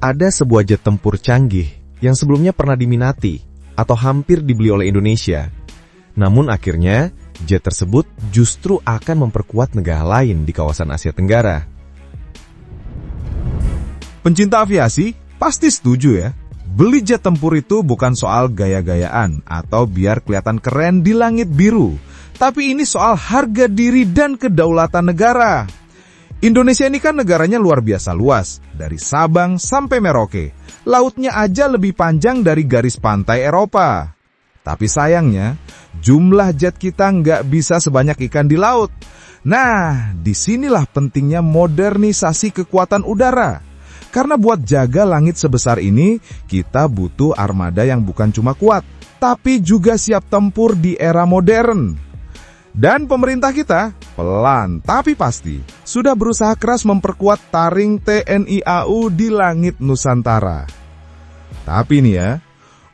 ada sebuah jet tempur canggih yang sebelumnya pernah diminati atau hampir dibeli oleh Indonesia. Namun akhirnya, jet tersebut justru akan memperkuat negara lain di kawasan Asia Tenggara. Pencinta aviasi pasti setuju ya. Beli jet tempur itu bukan soal gaya-gayaan atau biar kelihatan keren di langit biru. Tapi ini soal harga diri dan kedaulatan negara. Indonesia ini kan negaranya luar biasa luas, dari Sabang sampai Merauke. Lautnya aja lebih panjang dari garis pantai Eropa. Tapi sayangnya, jumlah jet kita nggak bisa sebanyak ikan di laut. Nah, disinilah pentingnya modernisasi kekuatan udara. Karena buat jaga langit sebesar ini, kita butuh armada yang bukan cuma kuat, tapi juga siap tempur di era modern. Dan pemerintah kita, pelan tapi pasti, sudah berusaha keras memperkuat taring TNI AU di langit Nusantara. Tapi nih ya,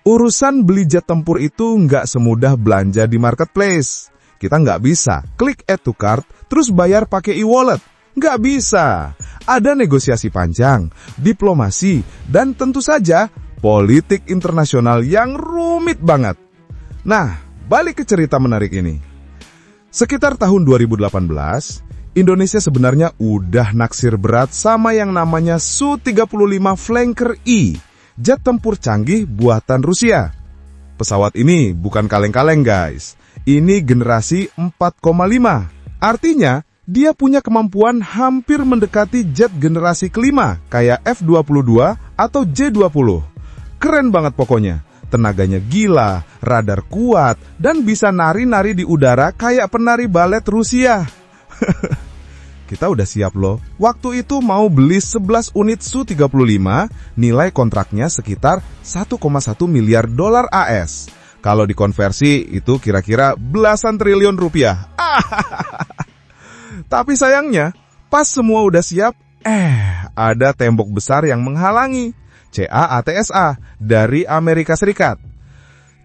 urusan beli jet tempur itu nggak semudah belanja di marketplace. Kita nggak bisa klik add to cart terus bayar pakai e-wallet. Nggak bisa. Ada negosiasi panjang, diplomasi, dan tentu saja politik internasional yang rumit banget. Nah, balik ke cerita menarik ini. Sekitar tahun 2018, Indonesia sebenarnya udah naksir berat sama yang namanya Su-35 Flanker E, jet tempur canggih buatan Rusia. Pesawat ini bukan kaleng-kaleng guys, ini generasi 4,5. Artinya, dia punya kemampuan hampir mendekati jet generasi kelima kayak F-22 atau J-20. Keren banget pokoknya. Tenaganya gila, radar kuat, dan bisa nari-nari di udara kayak penari balet Rusia. Kita udah siap loh. Waktu itu mau beli 11 unit Su-35, nilai kontraknya sekitar 1,1 miliar dolar AS. Kalau dikonversi itu kira-kira belasan triliun rupiah. Tapi sayangnya, pas semua udah siap, ada tembok besar yang menghalangi. CAATSA dari Amerika Serikat.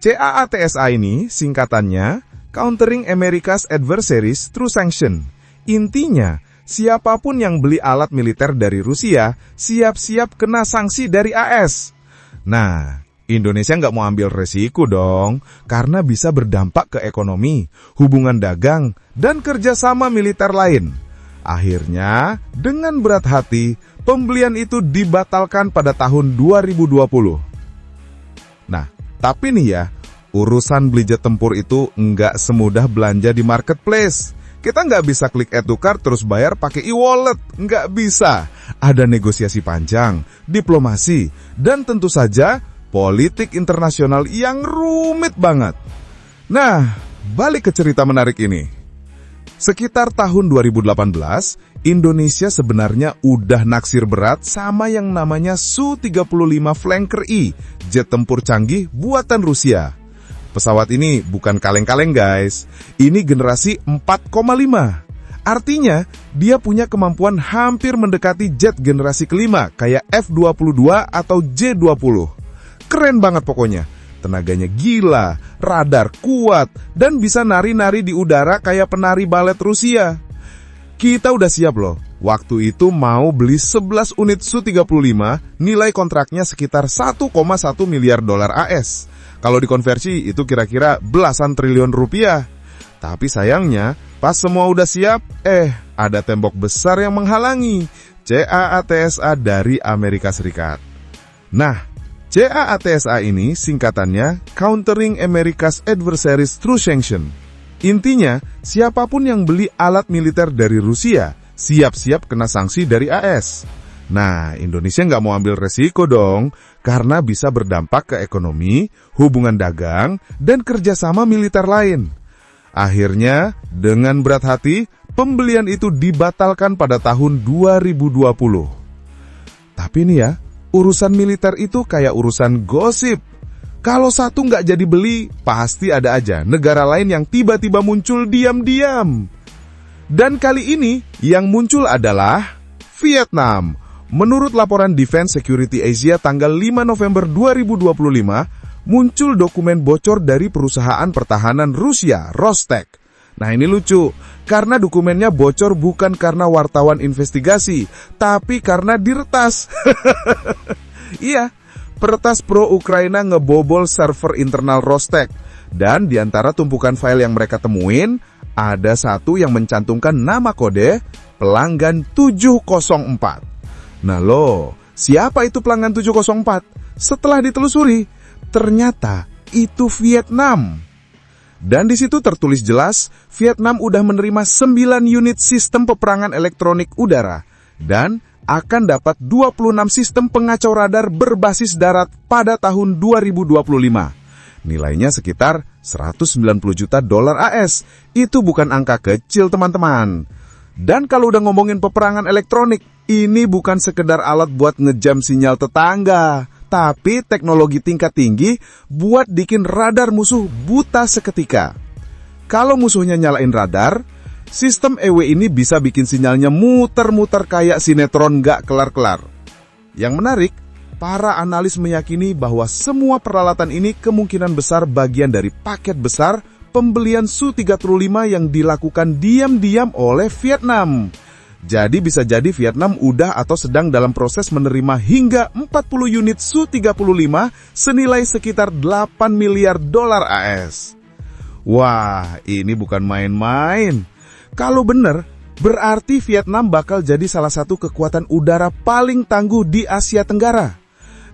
CAATSA ini singkatannya Countering America's Adversaries Through Sanction. Intinya, siapapun yang beli alat militer dari Rusia, siap-siap kena sanksi dari AS. Nah, Indonesia nggak mau ambil resiko dong, karena bisa berdampak ke ekonomi, hubungan dagang, dan kerjasama militer lain. Akhirnya, dengan berat hati, pembelian itu dibatalkan pada tahun 2020. Nah, tapi nih ya, urusan beli jet tempur itu nggak semudah belanja di marketplace. Kita nggak bisa klik add to cart terus bayar pakai e-wallet. Nggak bisa. Ada negosiasi panjang, diplomasi, dan tentu saja politik internasional yang rumit banget. Nah, balik ke cerita menarik ini. Sekitar tahun 2018, Indonesia sebenarnya udah naksir berat sama yang namanya Su-35 Flanker E, jet tempur canggih buatan Rusia. Pesawat ini bukan kaleng-kaleng guys, ini generasi 4,5. Artinya, dia punya kemampuan hampir mendekati jet generasi kelima kayak F-22 atau J-20. Keren banget pokoknya. Tenaganya gila, radar kuat, dan bisa nari-nari di udara kayak penari balet Rusia. Kita udah siap loh. Waktu itu mau beli 11 unit Su-35, nilai kontraknya sekitar 1,1 miliar dolar AS. Kalau dikonversi itu kira-kira belasan triliun rupiah. Tapi sayangnya, pas semua udah siap, ada tembok besar yang menghalangi. CAATSA dari Amerika Serikat. Nah, CAATSA ini singkatannya Countering America's Adversaries Through Sanction. Intinya, siapapun yang beli alat militer dari Rusia, siap-siap kena sanksi dari AS. Nah, Indonesia nggak mau ambil resiko dong, karena bisa berdampak ke ekonomi, hubungan dagang, dan kerjasama militer lain. Akhirnya, dengan berat hati, pembelian itu dibatalkan pada tahun 2020. Tapi nih ya, urusan militer itu kayak urusan gosip. Kalau satu nggak jadi beli, pasti ada aja negara lain yang tiba-tiba muncul diam-diam. Dan kali ini, yang muncul adalah Vietnam. Menurut laporan Defense Security Asia tanggal 5 November 2025, muncul dokumen bocor dari perusahaan pertahanan Rusia, Rostec. Nah ini lucu, karena dokumennya bocor bukan karena wartawan investigasi, tapi karena diretas. Iya, peretas pro-Ukraina ngebobol server internal Rostek. Dan di antara tumpukan file yang mereka temuin, ada satu yang mencantumkan nama kode pelanggan 704. Nah loh, siapa itu pelanggan 704? Setelah ditelusuri, ternyata itu Vietnam. Dan di situ tertulis jelas, Vietnam udah menerima 9 unit sistem peperangan elektronik udara dan akan dapat 26 sistem pengacau radar berbasis darat pada tahun 2025. Nilainya sekitar 190 juta dolar AS. Itu bukan angka kecil, teman-teman. Dan kalau udah ngomongin peperangan elektronik, ini bukan sekedar alat buat ngejam sinyal tetangga, tapi teknologi tingkat tinggi buat bikin radar musuh buta seketika. Kalau musuhnya nyalain radar, sistem EW ini bisa bikin sinyalnya muter-muter kayak sinetron gak kelar-kelar. Yang menarik, para analis meyakini bahwa semua peralatan ini kemungkinan besar bagian dari paket besar pembelian Su-35 yang dilakukan diam-diam oleh Vietnam. Jadi bisa jadi Vietnam udah atau sedang dalam proses menerima hingga 40 unit Su-35 senilai sekitar 8 miliar dolar AS. Wah, ini bukan main-main. Kalau benar, berarti Vietnam bakal jadi salah satu kekuatan udara paling tangguh di Asia Tenggara.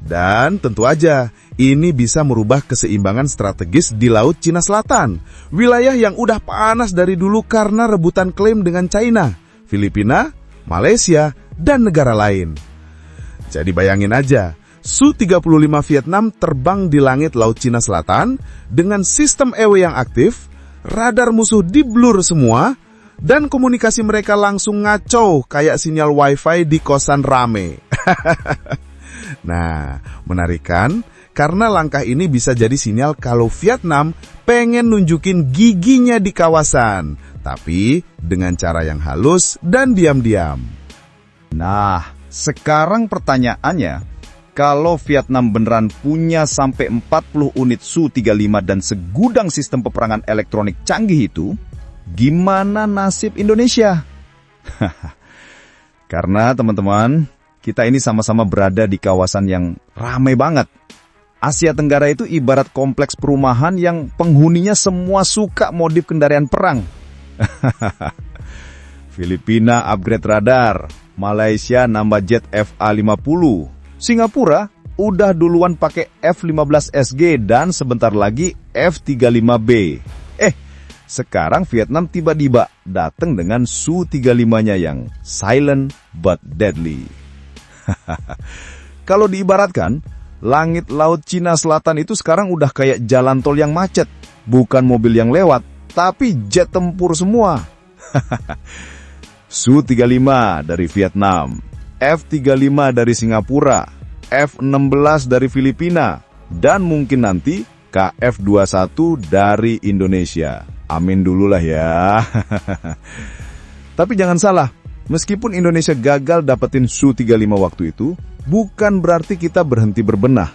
Dan tentu aja, ini bisa merubah keseimbangan strategis di Laut Cina Selatan. Wilayah yang udah panas dari dulu karena rebutan klaim dengan China, Filipina, Malaysia, dan negara lain. Jadi bayangin aja, Su-35 Vietnam terbang di langit Laut Cina Selatan dengan sistem EW yang aktif, radar musuh di-blur semua, dan komunikasi mereka langsung ngaco kayak sinyal wifi di kosan rame. Nah, menarik kan? Karena langkah ini bisa jadi sinyal kalau Vietnam pengen nunjukin giginya di kawasan, tapi dengan cara yang halus dan diam-diam. Nah, sekarang pertanyaannya, kalau Vietnam beneran punya sampai 40 unit Su-35 dan segudang sistem peperangan elektronik canggih itu, gimana nasib Indonesia? Karena teman-teman, kita ini sama-sama berada di kawasan yang ramai banget. Asia Tenggara itu ibarat kompleks perumahan yang penghuninya semua suka modif kendaraan perang. Filipina upgrade radar, Malaysia nambah jet FA-50, Singapura udah duluan pakai F-15SG dan sebentar lagi F-35B. Sekarang Vietnam tiba-tiba datang dengan Su-35-nya yang silent but deadly. Kalau diibaratkan, langit Laut Cina Selatan itu sekarang udah kayak jalan tol yang macet. Bukan mobil yang lewat, tapi jet tempur semua. Su-35 dari Vietnam, F-35 dari Singapura, F-16 dari Filipina, dan mungkin nanti KF-21 dari Indonesia. Amin dululah ya. Tapi jangan salah, meskipun Indonesia gagal dapetin Su-35 waktu itu, bukan berarti kita berhenti berbenah.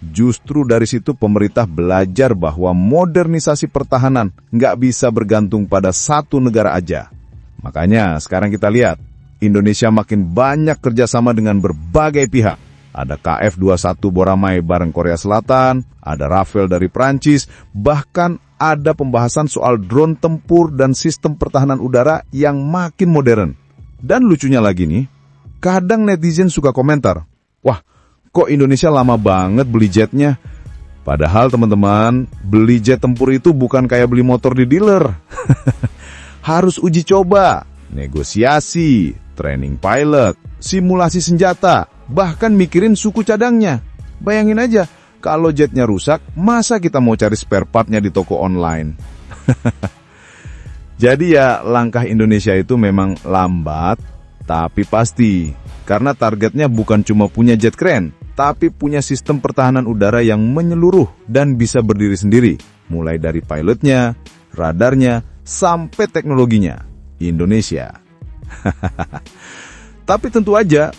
Justru dari situ pemerintah belajar bahwa modernisasi pertahanan nggak bisa bergantung pada satu negara aja. Makanya sekarang kita lihat, Indonesia makin banyak kerjasama dengan berbagai pihak. Ada KF-21 Boramai bareng Korea Selatan, ada Rafale dari Prancis, bahkan ada pembahasan soal drone tempur dan sistem pertahanan udara yang makin modern. Dan lucunya lagi nih, kadang netizen suka komentar, wah, kok Indonesia lama banget beli jetnya? Padahal teman-teman, beli jet tempur itu bukan kayak beli motor di dealer. Harus uji coba, negosiasi, training pilot, simulasi senjata, bahkan mikirin suku cadangnya. Bayangin aja, kalau jetnya rusak, masa kita mau cari spare partnya di toko online? Jadi ya, langkah Indonesia itu memang lambat, tapi pasti. Karena targetnya bukan cuma punya jet keren, tapi punya sistem pertahanan udara yang menyeluruh dan bisa berdiri sendiri. Mulai dari pilotnya, radarnya, sampai teknologinya. Indonesia. Tapi tentu aja,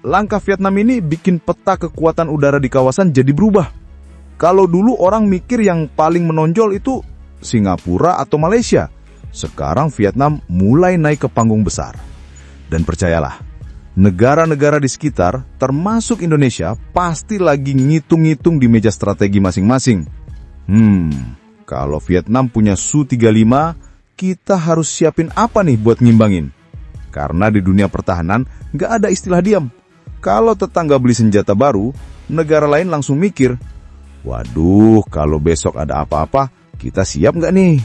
langkah Vietnam ini bikin peta kekuatan udara di kawasan jadi berubah. Kalau dulu orang mikir yang paling menonjol itu Singapura atau Malaysia, sekarang Vietnam mulai naik ke panggung besar. Dan percayalah, negara-negara di sekitar, termasuk Indonesia, pasti lagi ngitung-ngitung di meja strategi masing-masing. Kalau Vietnam punya Su-35, kita harus siapin apa nih buat ngimbangin? Karena di dunia pertahanan nggak ada istilah diam. Kalau tetangga beli senjata baru, negara lain langsung mikir, waduh, kalau besok ada apa-apa, kita siap nggak nih?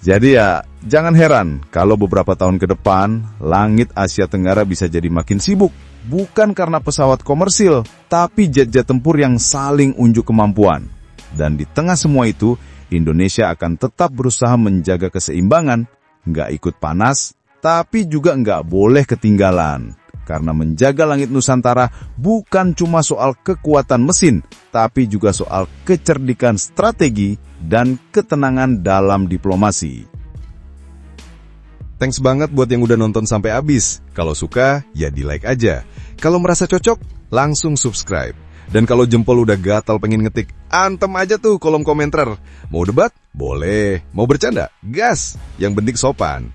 Jadi ya, jangan heran kalau beberapa tahun ke depan, langit Asia Tenggara bisa jadi makin sibuk. Bukan karena pesawat komersil, tapi jet-jet tempur yang saling unjuk kemampuan. Dan di tengah semua itu, Indonesia akan tetap berusaha menjaga keseimbangan, nggak ikut panas, tapi juga nggak boleh ketinggalan. Karena menjaga langit Nusantara bukan cuma soal kekuatan mesin, tapi juga soal kecerdikan strategi dan ketenangan dalam diplomasi. Thanks banget buat yang udah nonton sampai habis. Kalau suka, ya di like aja. Kalau merasa cocok, langsung subscribe. Dan kalau jempol udah gatal pengen ngetik, antem aja tuh kolom komentar. Mau debat? Boleh. Mau bercanda? Gas. Yang penting sopan.